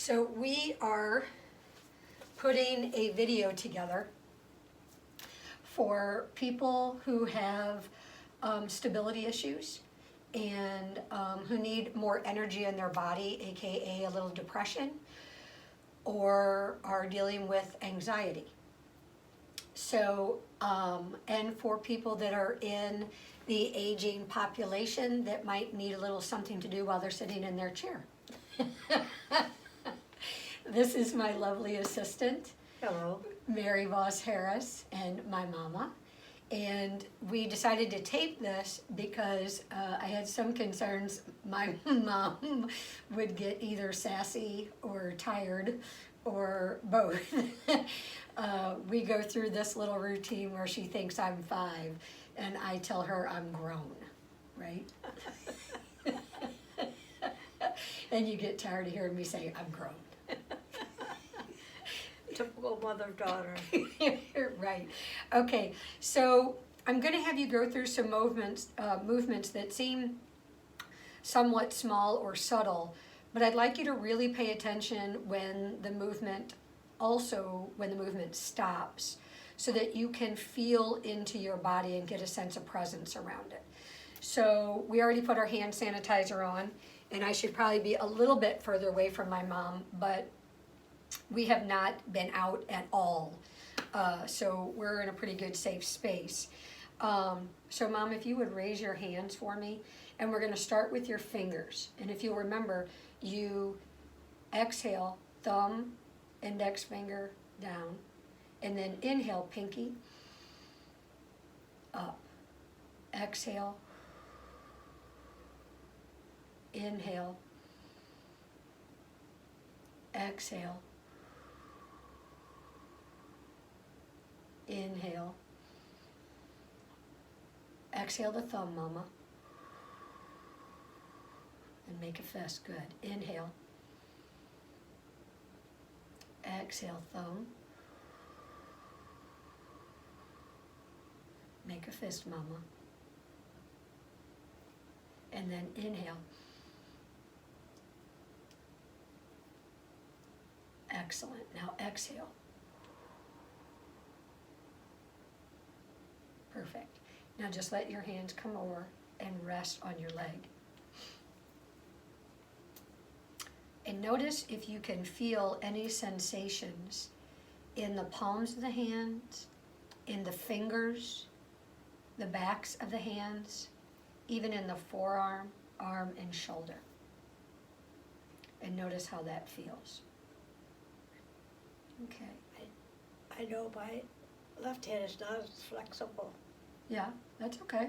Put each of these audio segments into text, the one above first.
So we are putting a video together for people who have stability issues and who need more energy in their body, aka a little depression, or are dealing with anxiety. So, and for people that are in the aging population that might need a little something to do while they're sitting in their chair. This is my lovely assistant, Hello. Mary Voss Harris, and my mama. And we decided to tape this because I had some concerns my mom would get either sassy or tired or both. We go through this little routine where she thinks I'm 5 and I tell her I'm grown, right? And you get tired of hearing me say I'm grown. Typical mother-daughter. Right. Okay, so I'm going to have you go through some movements that seem somewhat small or subtle, but I'd like you to really pay attention when the movement stops, so that you can feel into your body and get a sense of presence around it. So we already put our hand sanitizer on, and I should probably be a little bit further away from my mom, but we have not been out at all. So we're in a pretty good safe space. So Mom, if you would raise your hands for me, and we're gonna start with your fingers. And if you'll remember, you exhale, thumb, index finger down, and then inhale, pinky, up. Exhale, inhale, exhale, inhale, exhale the thumb, mama, and make a fist. Good. Inhale, exhale thumb, make a fist, mama, and then inhale. Excellent. Now exhale. Perfect. Now just let your hands come over and rest on your leg. And notice if you can feel any sensations in the palms of the hands, in the fingers, the backs of the hands, even in the forearm, arm, and shoulder. And notice how that feels. Okay. I know my left hand is not as flexible. Yeah, that's okay.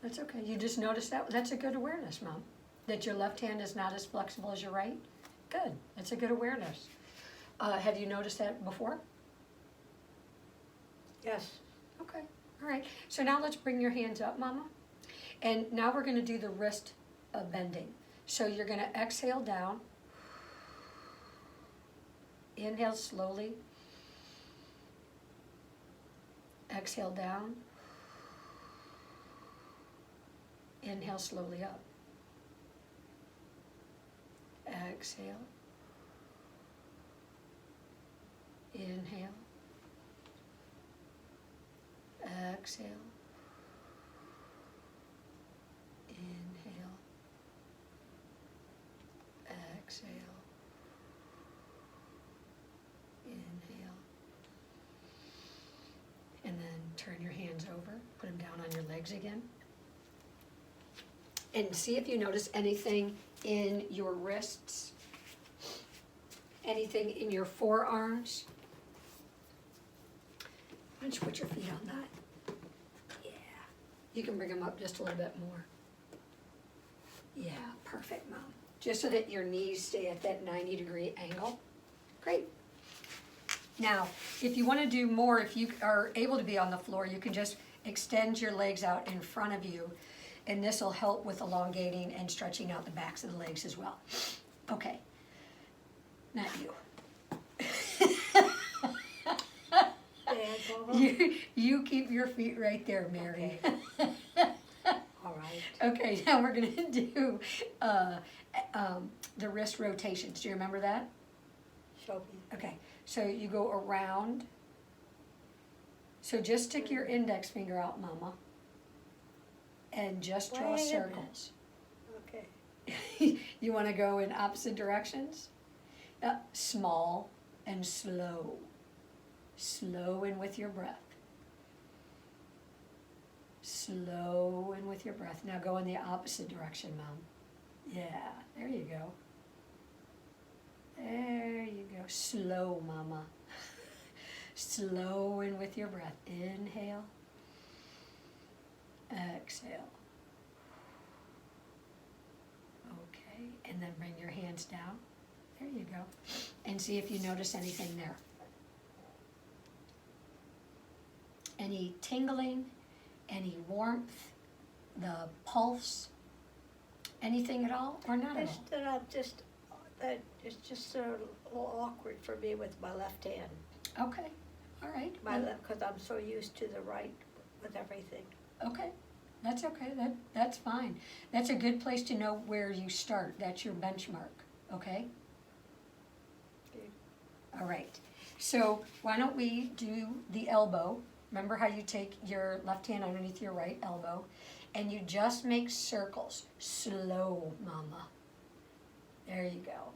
That's okay. You just noticed that. That's a good awareness, Mom. That your left hand is not as flexible as your right. Good. That's a good awareness. Have you noticed that before? Yes. Okay. All right. So now let's bring your hands up, Mama. And now we're going to do the wrist bending. So you're going to exhale down. Inhale slowly. Exhale down. Inhale slowly up. Exhale. Inhale. Exhale. Inhale. Exhale. Inhale. And then turn your hands over, put them down on your legs again. And see if you notice anything in your wrists, anything in your forearms. Why don't you put your feet on that? Yeah. You can bring them up just a little bit more. Yeah, perfect, Mom. Just so that your knees stay at that 90-degree angle. Great. Now, if you want to do more, if you are able to be on the floor, you can just extend your legs out in front of you, and this will help with elongating and stretching out the backs of the legs as well. Okay. Not you. You keep your feet right there, Mary. Okay. All right. Okay, now we're gonna do the wrist rotations. Do you remember that? Show me. Okay, so you go around. So just stick your index finger out, Mama, and just draw Wait a minute. circles. Okay. You want to go in opposite directions? Small and slow. Slow in with your breath. Slow in with your breath. Now go in the opposite direction, Mom. Yeah, there you go. There you go. Slow, Mama. Slow in with your breath. Inhale. Exhale. Okay, and then bring your hands down. There you go. And see if you notice anything there. Any tingling, any warmth, the pulse, anything at all, or not at all? It's just a little awkward for me with my left hand. Okay, all right. Because I'm so used to the right with everything. Okay, that's okay. That's fine. That's a good place to know where you start. That's your benchmark. Okay. Okay. All right. So why don't we do the elbow? Remember how you take your left hand underneath your right elbow, and you just make circles. Slow, Mama. There you go.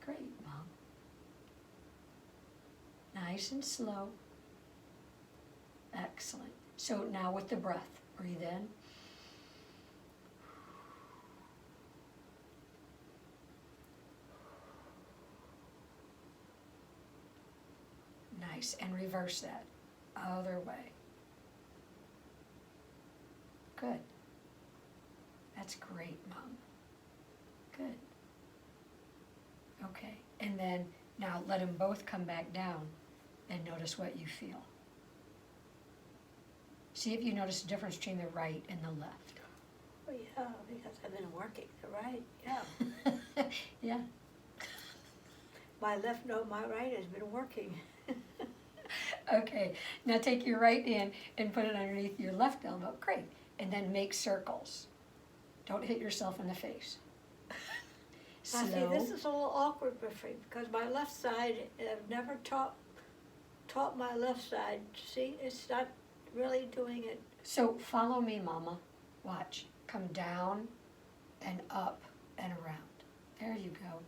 Great, Mom. Nice and slow. Excellent. So now with the breath, breathe in. Nice, and reverse that. Other way. Good. That's great, Mom. Good. Okay, and then now let them both come back down and notice what you feel. See if you notice the difference between the right and the left. Oh yeah, because I've been working, right? Yeah. Yeah. My right has been working. Okay, now take your right hand and put it underneath your left elbow. Great. And then make circles. Don't hit yourself in the face. Now see, Slow. this is a little awkward for me because my left side, I've never taught my left side. See, it's not really doing it. So follow me, Mama. Watch. Come down and up and around. There you go.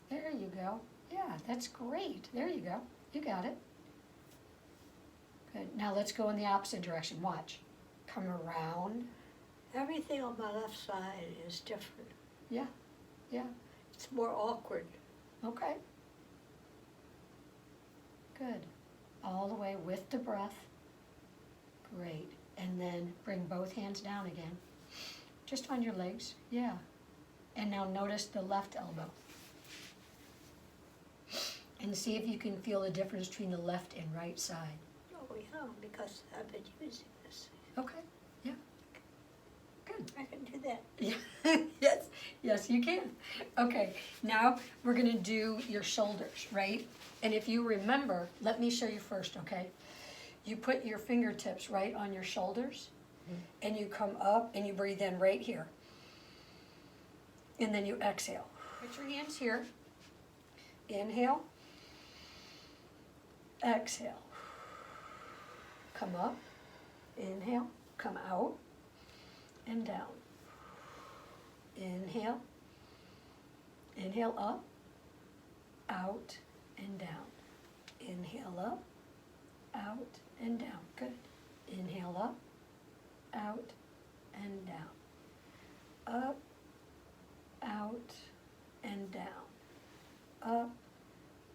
There you go. Yeah, that's great. There you go. You got it. Good. Now let's go in the opposite direction. Watch. Come around. Everything on my left side is different. Yeah. Yeah. It's more awkward. Okay. Good. All the way with the breath. Great. And then bring both hands down again. Just on your legs. Yeah. And now notice the left elbow. And see if you can feel the difference between the left and right side. Oh yeah, because I've been using this. Okay. Yeah. Good. I can do that. Yeah. Yes. Yes, you can. Okay. Now we're going to do your shoulders, right? And if you remember, let me show you first, okay? You put your fingertips right on your shoulders, and you come up and you breathe in right here. And then you exhale. Put your hands here. Inhale. Exhale. Come up. Inhale. Come out. And down. Inhale. Inhale up. Out and down. Inhale up. Out and down. Good. Inhale up. Out and down. Up. Out and down. Up.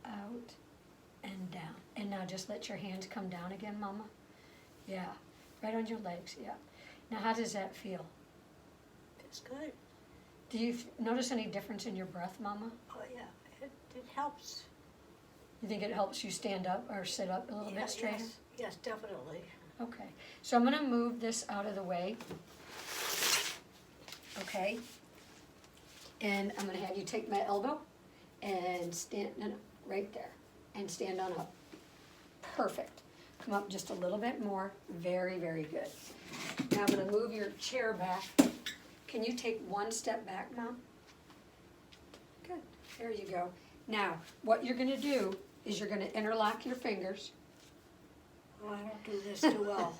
Out and down. And now just let your hands come down again, Mama. Yeah. Right on your legs. Yeah. Now how does that feel? It's good. Do you notice any difference in your breath, Mama? Oh yeah, it helps. You think it helps you stand up or sit up a little bit straighter? Yes, definitely. Okay. So I'm going to move this out of the way. Okay. And I'm going to have you take my elbow and stand right there and stand on up. Perfect. Come up just a little bit more. Very, very good. Now I'm going to move your chair back Can you take one step back, Mom? Good, there you go. Now, what you're gonna do is you're gonna interlock your fingers. Oh, I don't do this too well.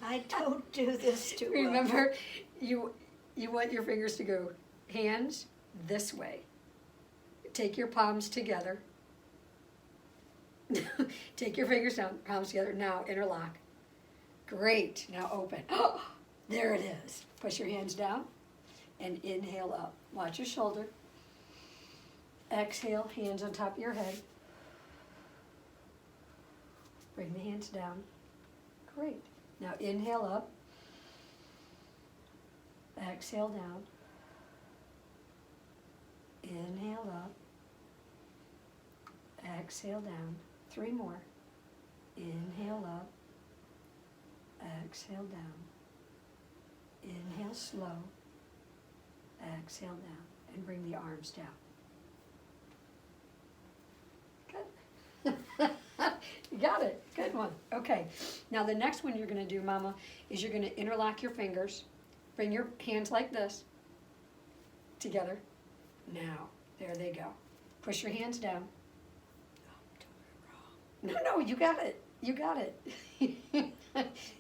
I don't do this too well. Remember, you want your fingers to go hands this way. Take your palms together. Take your fingers down, palms together. Now interlock. Great, now open. Oh, there it is. Push your hands down and inhale up. Watch your shoulder. Exhale, hands on top of your head. Bring the hands down. Great. Now inhale up. Exhale down. Inhale up. Exhale down. 3 more. Inhale up. Exhale down. Inhale slow. Exhale down. And bring the arms down. Good. You got it. Good one. Okay. Now the next one you're going to do, Mama, is you're going to interlock your fingers. Bring your hands like this. Together. Now. There they go. Push your hands down. No, you got it. You got it.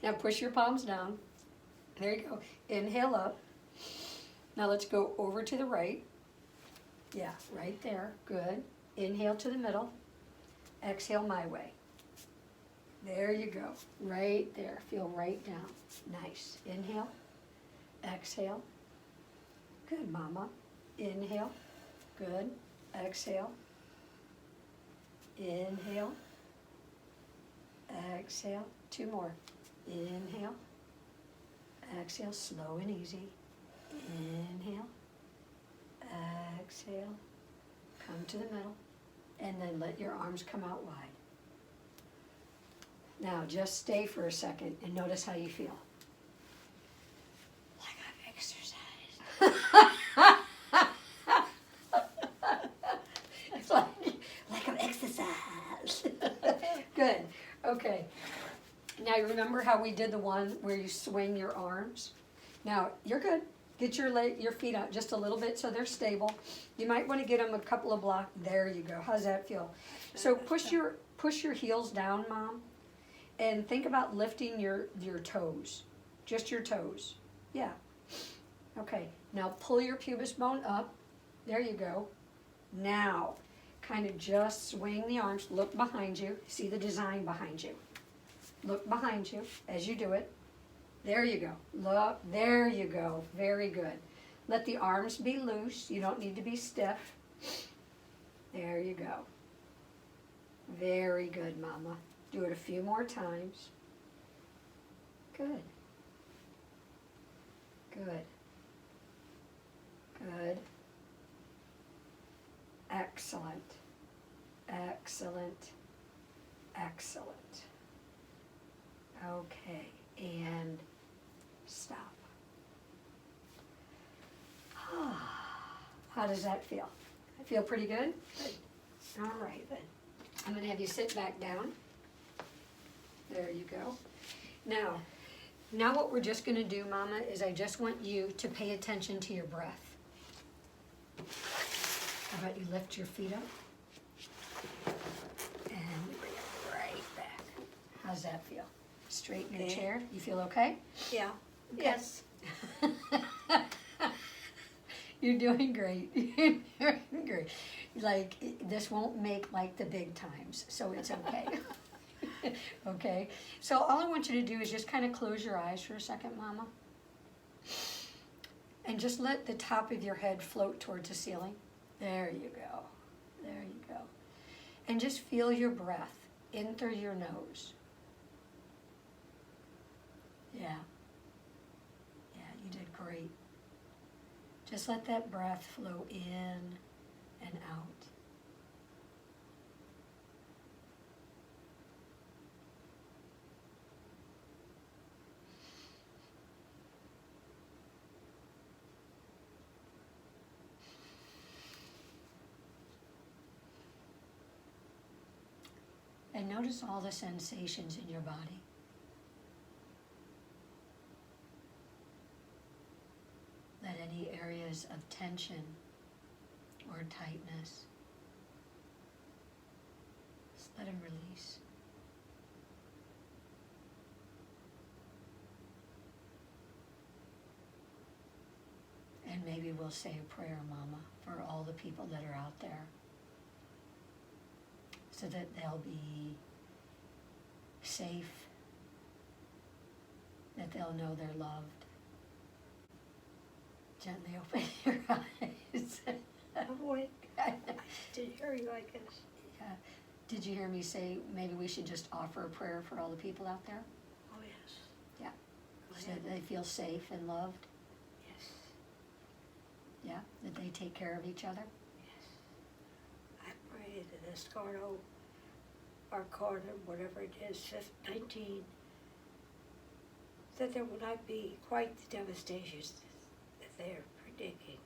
Now push your palms down. There you go. Inhale up. Now let's go over to the right. Yeah, right there. Good. Inhale to the middle. Exhale my way. There you go. Right there. Feel right down. Nice. Inhale. Exhale. Good, Mama. Inhale. Good. Exhale. Inhale. Exhale. 2 more. Inhale. Exhale. Slow and easy. Inhale. Exhale. Come to the middle. And then let your arms come out wide. Now just stay for a second and notice how you feel. Like I'm exercised. It's like I'm exercised. Good. Okay. Now you remember how we did the one where you swing your arms? Now you're good. Get your feet out just a little bit so they're stable. You might want to get them a couple of blocks. There you go. How's that feel? So push your heels down, Mom, and think about lifting your toes, just your toes. Yeah. Okay. Now pull your pubis bone up. There you go. Now, kind of just swing the arms. Look behind you. See the design behind you. Look behind you as you do it. There you go. Look, there you go. Very good. Let the arms be loose. You don't need to be stiff. There you go. Very good, Mama. Do it a few more times. Good. Good. Good. Excellent. Excellent. Excellent. Okay, and stop. How does that feel? Feel pretty good? Good. All right then. I'm going to have you sit back down. There you go. Now what we're just going to do, Mama, is I just want you to pay attention to your breath. How about you lift your feet up? And bring it right back. How's that feel? Straighten your chair. You feel okay? Yeah. Okay. Yes. You're doing great. You're doing great. Like, this won't make like the big times, so it's okay. Okay? So all I want you to do is just kind of close your eyes for a second, Mama. And just let the top of your head float towards the ceiling. There you go. There you go. And just feel your breath in through your nose. Yeah. Yeah, you did great. Just let that breath flow in and out. And notice all the sensations in your body. Let areas of tension or tightness. Just let him release. And maybe we'll say a prayer, Mama, for all the people that are out there, so that they'll be safe, that they'll know they're loved. Gently open your eyes. I'm awake. I didn't hear you, I guess. Yeah. Did you hear me say maybe we should just offer a prayer for all the people out there? Oh, yes. Yeah. Go So ahead. that they feel safe and loved? Yes, Yeah? That they take care of each other? yes. I pray that this corner, our corner, whatever it is, 19, that there will not be quite the devastation that they're predicting.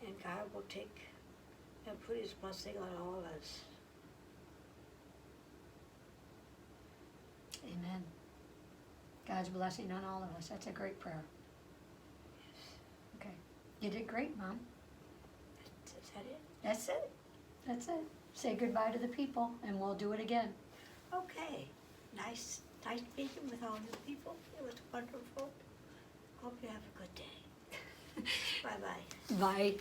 And God will take and put his blessing on all of us. Amen. God's blessing on all of us. That's a great prayer. Okay. You did great, Mom. Is that it? That's it. That's it. Say goodbye to the people, and we'll do it again. Okay. Nice speaking with all you people. It was wonderful. Hope you have a good day. Bye-bye. Bye.